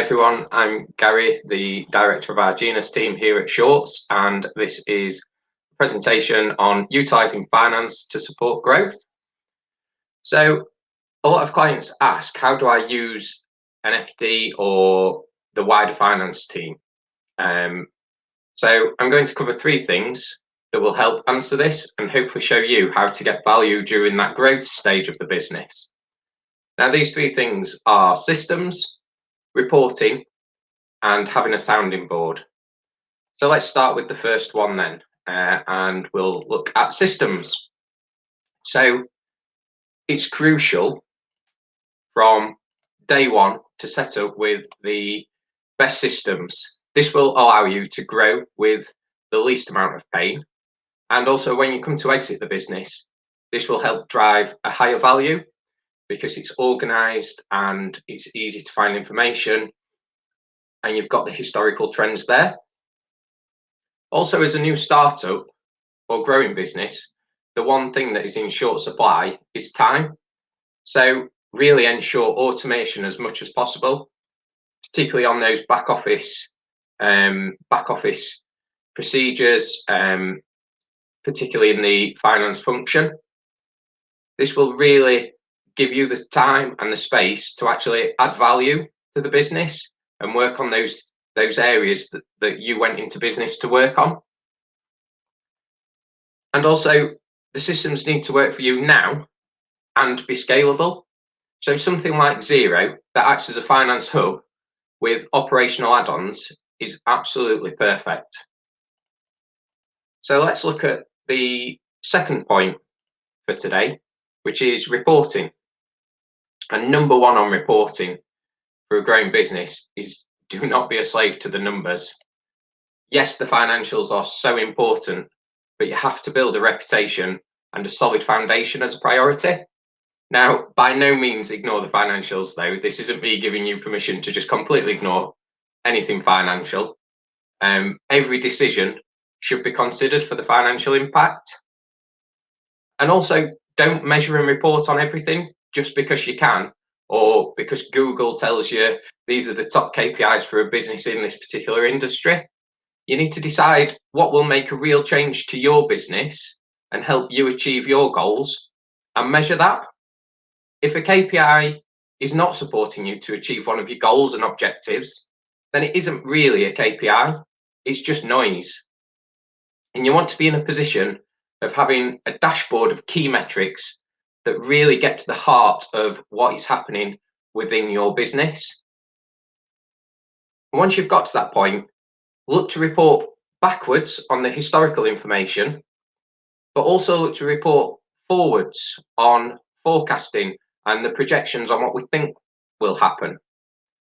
everyone, I'm Gary, the director of our Genus team here at Shorts, and this is a presentation on utilising finance to support growth. So a lot of clients ask, how do I use an FD or the wider finance team? So I'm going to cover three things that will help answer this and hopefully show you how to get value during that growth stage of the business. Now, these three things are systems, reporting, and having a sounding board. So let's start with the first one then, and we'll look at systems. So it's crucial from day one to set up with the best systems. This will allow you to grow with the least amount of pain. And also when you come to exit the business, this will help drive a higher value because it's organized and it's easy to find information and you've got the historical trends there. Also, as a new startup or growing business, the one thing that is in short supply is time. So really ensure automation as much as possible, particularly on those back office procedures, particularly in the finance function. This will really give you the time and the space to actually add value to the business and work on those areas that you went into business to work on. And also, the systems need to work for you now and be scalable. So something like Xero that acts as a finance hub with operational add-ons is absolutely perfect. So let's look at the second point for today, which is reporting. And number one on reporting for a growing business is do not be a slave to the numbers. Yes, the financials are so important, but you have to build a reputation and a solid foundation as a priority. Now, by no means ignore the financials, though. This isn't me giving you permission to just completely ignore anything financial. Every decision should be considered for the financial impact. And also, don't measure and report on everything just because you can, or because Google tells you these are the top KPIs for a business in this particular industry. You need to decide what will make a real change to your business and help you achieve your goals and measure that. If a KPI is not supporting you to achieve one of your goals and objectives, then it isn't really a KPI, it's just noise. And you want to be in a position of having a dashboard of key metrics that really get to the heart of what is happening within your business. And once you've got to that point, look to report backwards on the historical information, but also look to report forwards on forecasting and the projections on what we think will happen.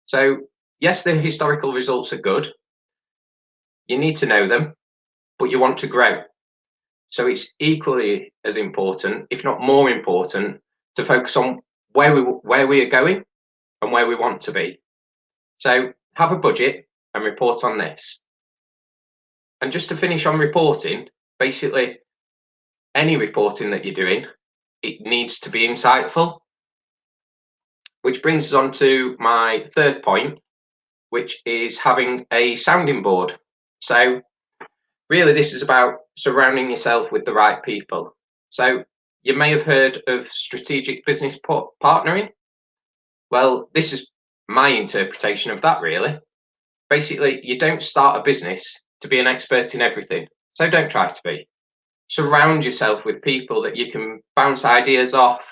So yes, the historical results are good. You need to know them, but you want to grow. So it's equally as important, if not more important, to focus on where we are going and where we want to be. So have a budget and report on this. And just to finish on reporting, basically any reporting that you're doing, it needs to be insightful. Which brings us on to my third point, which is having a sounding board. So really this is about surrounding yourself with the right people. So you may have heard of strategic business partnering. Well, this is my interpretation of that really. Basically, you don't start a business to be an expert in everything. So don't try to be. Surround yourself with people that you can bounce ideas off,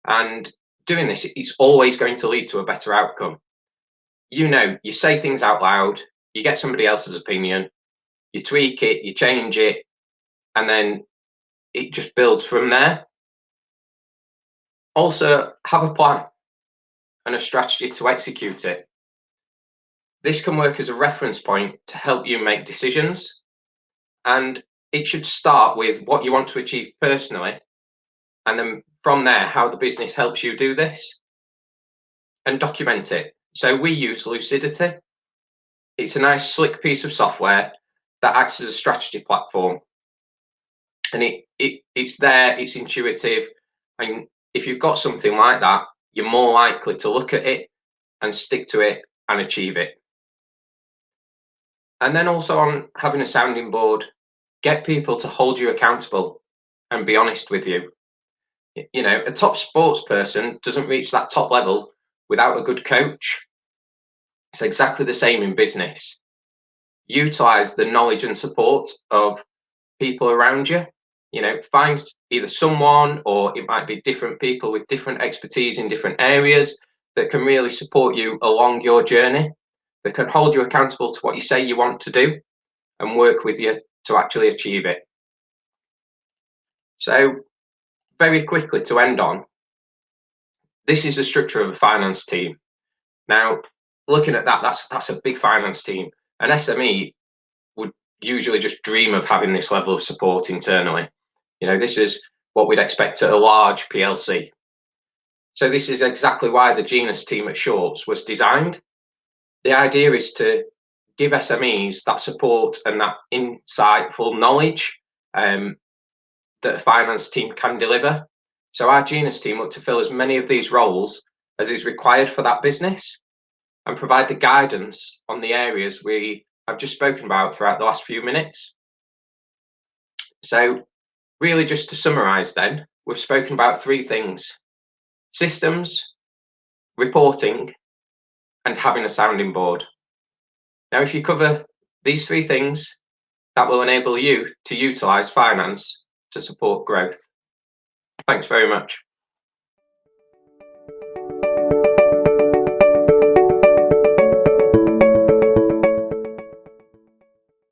and doing this, it's always going to lead to a better outcome. You know, you say things out loud, you get somebody else's opinion, you tweak it, you change it, and then it just builds from there. Also, have a plan and a strategy to execute it. This can work as a reference point to help you make decisions, and it should start with what you want to achieve personally, and then from there, how the business helps you do this, and document it. So we use Lucidity. It's a nice slick piece of software that acts as a strategy platform. And it's there, it's intuitive. And if you've got something like that, you're more likely to look at it and stick to it and achieve it. And then also on having a sounding board, get people to hold you accountable and be honest with you. You know, a top sports person doesn't reach that top level without a good coach. It's exactly the same in business. Utilize the knowledge and support of people around you. You know, find either someone, or it might be different people with different expertise in different areas that can really support you along your journey, that can hold you accountable to what you say you want to do and work with you to actually achieve it. So, very quickly to end on, this is the structure of a finance team. Now, looking at that, that's a big finance team. An SME would usually just dream of having this level of support internally. You know, this is what we'd expect at a large PLC. So this is exactly why the Genus team at Shorts was designed. The idea is to give SMEs that support and that insightful knowledge that a finance team can deliver. So our Genus team look to fill as many of these roles as is required for that business and provide the guidance on the areas we have just spoken about throughout the last few minutes. So really, just to summarize then, we've spoken about three things: systems, reporting, and having a sounding board. Now, if you cover these three things, that will enable you to utilize finance to support growth. Thanks very much.